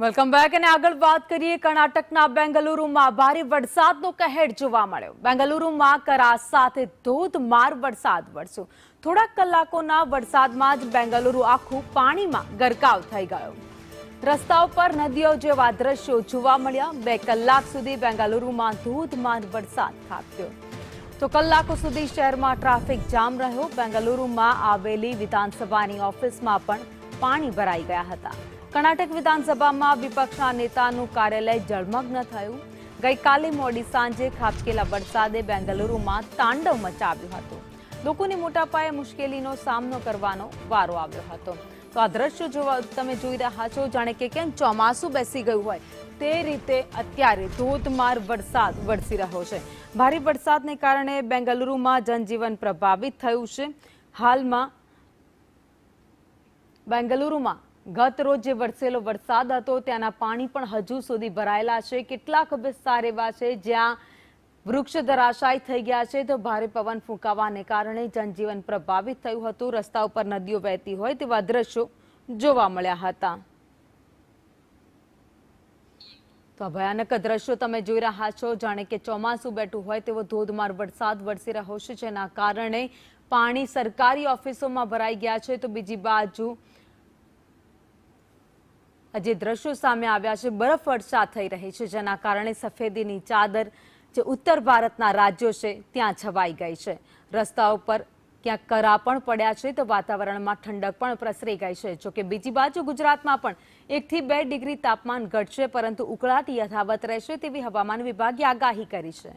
Welcome back અને આગળ વાત કરીએ કર્ણાટકના બેંગલુરુમાં ભારે વરસાદનો કહેર જોવા મળ્યો। બેંગલુરુમાં કરા સાથે ધોધમાર વરસાદ વરસ્યો। થોડા કલાકોના વરસાદમાં જ બેંગલુરુ આખું પાણીમાં ગરકાવ થઈ ગયું। રસ્તાઓ પર નદીઓ જેવા દ્રશ્યો જોવા મળ્યા। 2 કલાક સુધી બેંગલુરુમાં ધોધમાર વરસાદ ખાબક્યો તો કલાકો સુધી શહેરમાં ટ્રાફિક જામ રહ્યો। બેંગલુરુમાં આવેલી વિધાનસભાની ઓફિસમાં પણ પાણી ભરાઈ ગયા હતા। કર્ણાટક વિધાનસભામાં વિપક્ષના નેતાનું કાર્યાલય જળમગ્ન થયું। ગઈકાલે મોડી સાંજે ખાબકેલા વરસાદે બેંગલુરુમાં તાંડવ મચાવ્યું હતું। લોકોને મોટા પાયે મુશ્કેલીનો સામનો કરવાનો વારો આવ્યો હતો। તો આ દ્રશ્યો તમે જોઈ રહ્યા છો, જાણે કે કેમ ચોમાસું બેસી ગયું હોય તે રીતે અત્યારે ધોધમાર વરસાદ વરસી રહ્યો છે। ભારે વરસાદને કારણે બેંગલુરુમાં જનજીવન પ્રભાવિત થયું છે। હાલમાં બેંગલુરુમાં ગત રોજ જે વરસેલો વરસાદ હતો ત્યાંના પાણી પણ હજુ સુધી ભરાયેલા છે। કેટલાક વિસ્તાર એવા છે જ્યાં વૃક્ષ ધરાશાયી થઈ ગયા છે તો ભારે પવન ફૂંકાવાને કારણે જનજીવન પ્રભાવિત થયું હતું। રસ્તા ઉપર નદીઓ વહેતી હોય તેવા દ્રશ્યો જોવા મળ્યા હતા। તો ભયાનક દ્રશ્યો તમે જોઈ રહ્યા છો, જાણે કે ચોમાસું બેઠું હોય તેવો ધોધમાર વરસાદ વરસી રહ્યો છે, જેના કારણે પાણી સરકારી ઓફિસોમાં ભરાઈ ગયા છે। તો બીજી બાજુ જે દ્રશ્યો સામે આવ્યા છે, બરફ વર્ષા થઈ રહી છે, જેના કારણે સફેદીની ચાદર જે ઉત્તર ભારતના રાજ્યો છે ત્યાં છવાઈ ગઈ છે। રસ્તાઓ પર ક્યાંક કરા પણ પડ્યા છે તો વાતાવરણમાં ઠંડક પણ પ્રસરી ગઈ છે। જોકે બીજી બાજુ ગુજરાતમાં પણ 1 થી 2 ડિગ્રી તાપમાન ઘટશે, પરંતુ ઉકળાટ યથાવત રહેશે તેવી હવામાન વિભાગે આગાહી કરી છે।